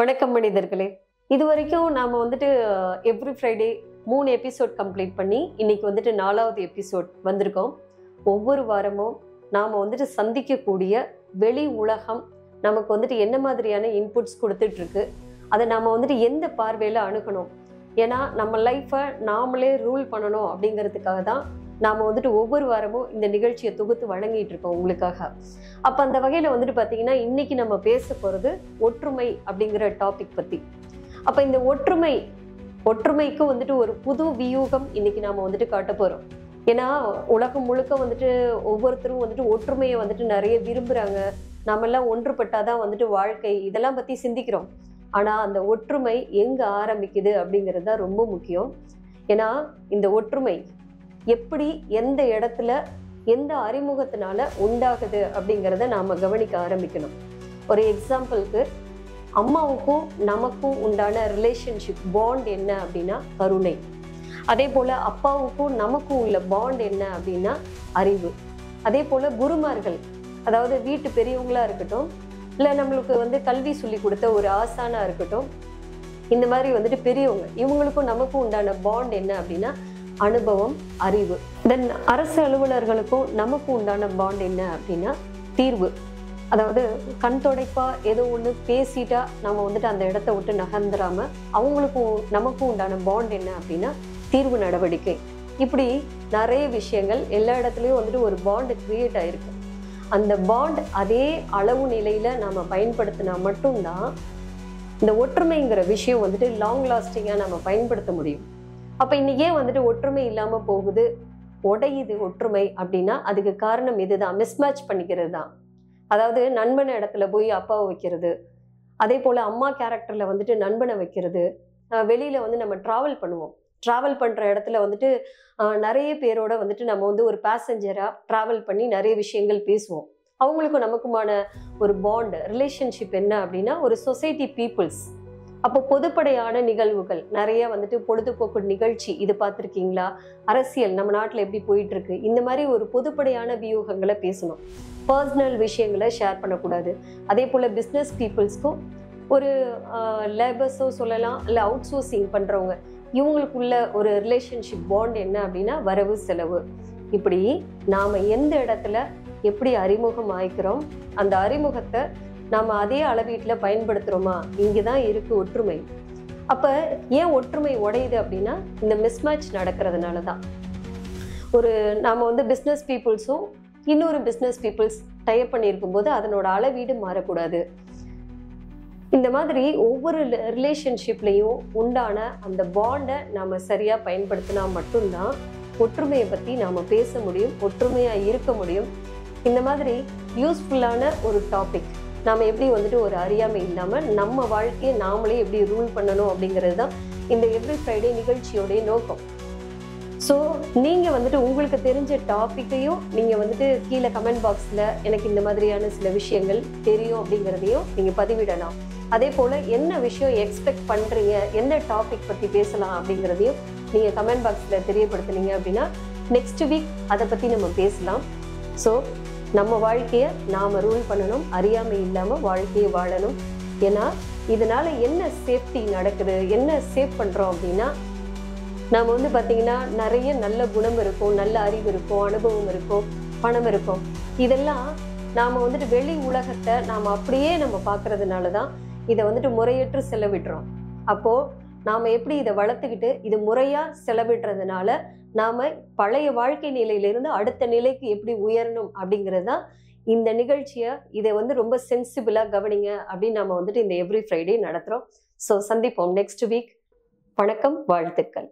வணக்கம் மனிதர்களே. இது வரைக்கும் நாம வந்துட்டு எவ்ரி ஃப்ரைடே 3 எபிசோட் கம்ப்ளீட் பண்ணி இன்னைக்கு வந்துட்டு 4வது எபிசோட் வந்திருக்கோம். ஒவ்வொரு வாரமும் நாம வந்துட்டு சந்திக்கக்கூடிய வெளி உலகம் நமக்கு வந்துட்டு என்ன மாதிரியான இன்புட்ஸ் கொடுத்துட்டு இருக்கு, அதை நாம வந்துட்டு எந்த பார்வையில அணுகணும். ஏன்னா நம்ம லைஃப்பை நாமளே ரூல் பண்ணணும் அப்படிங்கிறதுக்காக தான் நாம வந்துட்டு ஒவ்வொரு வாரமும் இந்த நிகழ்ச்சியை தொகுத்து வழங்கிட்டு இருக்கோம் உங்களுக்காக. அப்ப அந்த வகையில வந்துட்டு பாத்தீங்கன்னா இன்னைக்கு நம்ம பேச போறது ஒற்றுமை அப்படிங்கிற டாபிக் பத்தி. அப்ப இந்த ஒற்றுமைக்கு வந்துட்டு ஒரு புது வியூகம் இன்னைக்கு நாம வந்துட்டு காட்ட போறோம். ஏன்னா உலகம் முழுக்க வந்துட்டு ஒவ்வொருத்தரும் வந்துட்டு ஒற்றுமையை வந்துட்டு நிறைய விரும்புறாங்க. நாம எல்லாம் ஒன்றுபட்டாதான் வந்துட்டு வாழ்க்கை, இதெல்லாம் பத்தி சிந்திக்கிறோம். ஆனா அந்த ஒற்றுமை எங்க ஆரம்பிக்குது அப்படிங்கிறது தான் ரொம்ப முக்கியம். ஏன்னா இந்த ஒற்றுமை எப்படி, எந்த இடத்துல, எந்த அறிமுகத்தினால உண்டாகுது அப்படிங்கிறத நாம கவனிக்க ஆரம்பிக்கணும். ஒரு எக்ஸாம்பிளுக்கு, அம்மாவுக்கும் நமக்கும் உண்டான ரிலேஷன்ஷிப் பாண்ட் என்ன அப்படின்னா கருணை. அதே போல அப்பாவுக்கும் நமக்கும் உள்ள பாண்ட் என்ன அப்படின்னா அறிவு. அதே போல குருமார்கள், அதாவது வீட்டு பெரியவங்களா இருக்கட்டும், இல்லை நம்மளுக்கு வந்து கல்வி சொல்லி கொடுத்த ஒரு ஆசானா இருக்கட்டும், இந்த மாதிரி வந்துட்டு பெரியவங்க, இவங்களுக்கும் நமக்கும் உண்டான பாண்ட் என்ன அப்படின்னா அனுபவம், அறிவு. தென் அரசு அலுவலர்களுக்கும் நமக்கும் உண்டான பாண்ட் என்ன அப்படின்னா தீர்வு. அதாவது கண் தொடைப்பா ஏதோ ஒன்று பேசிட்டா நம்ம வந்துட்டு அந்த இடத்த விட்டு நகர்ந்துடாம அவங்களுக்கும் நமக்கும் உண்டான பாண்ட் என்ன அப்படின்னா தீர்வு நடவடிக்கை. இப்படி நிறைய விஷயங்கள் எல்லா இடத்துலையும் வந்துட்டு ஒரு பாண்ட் கிரியேட் ஆயிருக்கு. அந்த பாண்ட் அதே அளவு நிலையில நாம பயன்படுத்தினா மட்டும்தான் இந்த ஒற்றுமைங்கிற விஷயம் வந்துட்டு லாங் லாஸ்டிங்கா நம்ம பயன்படுத்த முடியும். அப்ப இன்னைக்கே வந்துட்டு ஒற்றுமை இல்லாம போகுது, உடையுது ஒற்றுமை அப்படின்னா அதுக்கு காரணம் இதுதான், மிஸ்மேட்ச் பண்ணிக்கிறது தான். அதாவது நண்பன இடத்துல போய் அப்பாவை வைக்கிறது, அதே போல அம்மா கேரக்டர்ல வந்துட்டு நண்பனை வைக்கிறது. வெளியில வந்து நம்ம டிராவல் பண்ற இடத்துல வந்துட்டு நிறைய பேரோட வந்துட்டு நம்ம வந்து ஒரு பேசஞ்சரா டிராவல் பண்ணி நிறைய விஷயங்கள் பேசுவோம். அவங்களுக்கும் நமக்குமான ஒரு பாண்ட் ரிலேஷன்ஷிப் என்ன அப்படின்னா ஒரு சொசைட்டி பீப்புள்ஸ். அப்போ பொதுப்படையான நிகழ்வுகள் நிறைய வந்துட்டு பொழுதுபோக்கு நிகழ்ச்சி இது பார்த்துருக்கீங்களா, அரசியல் நம்ம நாட்டில் எப்படி போயிட்டு இருக்கு, இந்த மாதிரி ஒரு பொதுப்படையான வியூகங்களை பேசணும். பர்சனல் விஷயங்களை ஷேர் பண்ணக்கூடாது. அதே போல பிஸ்னஸ் பீப்புள்ஸ்க்கும் ஒரு லேபர்ஸோ சொல்லலாம், இல்லை அவுட் சோர்சிங் பண்றவங்க, இவங்களுக்குள்ள ஒரு ரிலேஷன்ஷிப் பாண்ட் என்ன அப்படின்னா வரவு செலவு. இப்படி நாம எந்த இடத்துல எப்படி அறிமுகம் ஆயிக்கிறோம், அந்த அறிமுகத்தை நாம அதே அளவீட்டுல பயன்படுத்துறோமா, இங்கதான் இருக்கு ஒற்றுமை. அப்ப ஏன் ஒற்றுமை உடையுது அப்படின்னா இந்த மிஸ்மேட்ச் நடக்கிறதுனாலதான். நாம வந்து பிஸ்னஸ் பீப்புள்ஸும் இன்னொரு பிஸ்னஸ் பீப்புள்ஸ் டைப் பண்ணியிருக்கும் போது அதனோட அளவீடு மாறக்கூடாது. இந்த மாதிரி ஒவ்வொரு ரிலேஷன்ஷிப்லையும் உண்டான அந்த பாண்டை நாம சரியா பயன்படுத்தினா மட்டும்தான் ஒற்றுமையை பத்தி நாம பேச முடியும், ஒற்றுமையா இருக்க முடியும். இந்த மாதிரி யூஸ்ஃபுல்லான ஒரு டாபிக், நாம எப்படி வந்துட்டு ஒரு அறியாமை இல்லாம நம்ம வாழ்க்கையை நாமளே எப்படி ரூல் பண்ணணும் அப்படிங்கிறது தான் இந்த எவ்ரி ஃப்ரைடே நிகழ்ச்சியோடைய நோக்கம். ஸோ நீங்க வந்துட்டு உங்களுக்கு தெரிஞ்ச டாபிக்கையும் நீங்க வந்துட்டு கீழே கமெண்ட் பாக்ஸ்ல எனக்கு இந்த மாதிரியான சில விஷயங்கள் தெரியும் அப்படிங்கிறதையும் நீங்க பதிவிடலாம். அதே போல என்ன விஷயம் எக்ஸ்பெக்ட் பண்றீங்க, என்ன டாபிக் பத்தி பேசலாம் அப்படிங்கிறதையும் நீங்க கமெண்ட் பாக்ஸ்ல தெரியப்படுத்துனீங்க அப்படின்னா நெக்ஸ்ட் வீக் அதை பத்தி நம்ம பேசலாம். ஸோ நம்ம வாழ்க்கையை நாம ரூல் பண்ணணும், அறியாமை இல்லாம வாழ்க்கையை வாழணும். ஏன்னா இதனால என்ன சேஃப்டி நடக்குது, என்ன சேவ் பண்றோம் அப்படின்னா நாம வந்து பாத்தீங்கன்னா நிறைய நல்ல குணம் இருக்கும், நல்ல அறிவு இருக்கும், அனுபவம் இருக்கும், பணம் இருக்கும். இதெல்லாம் நாம வந்துட்டு வெளி உலகத்தை நாம அப்படியே நம்ம பாக்குறதுனாலதான் இதை வந்துட்டு முறையற்று செலவிடுறோம். அப்போ நாம எப்படி இதை வளர்த்துக்கிட்டு இது முறையா செலவிடுறதுனால நாம பழைய வாழ்க்கை நிலையிலிருந்து அடுத்த நிலைக்கு எப்படி உயரணும் அப்படிங்கிறது தான் இந்த நிகழ்ச்சியை. இதை வந்து ரொம்ப சென்சிபிளா கவனிங்க அப்படின்னு நம்ம வந்துட்டு இந்த எவ்ரி ஃப்ரைடே நடத்துறோம். ஸோ சந்திப்போம் நெக்ஸ்ட் வீக். வணக்கம், வாழ்த்துக்கள்.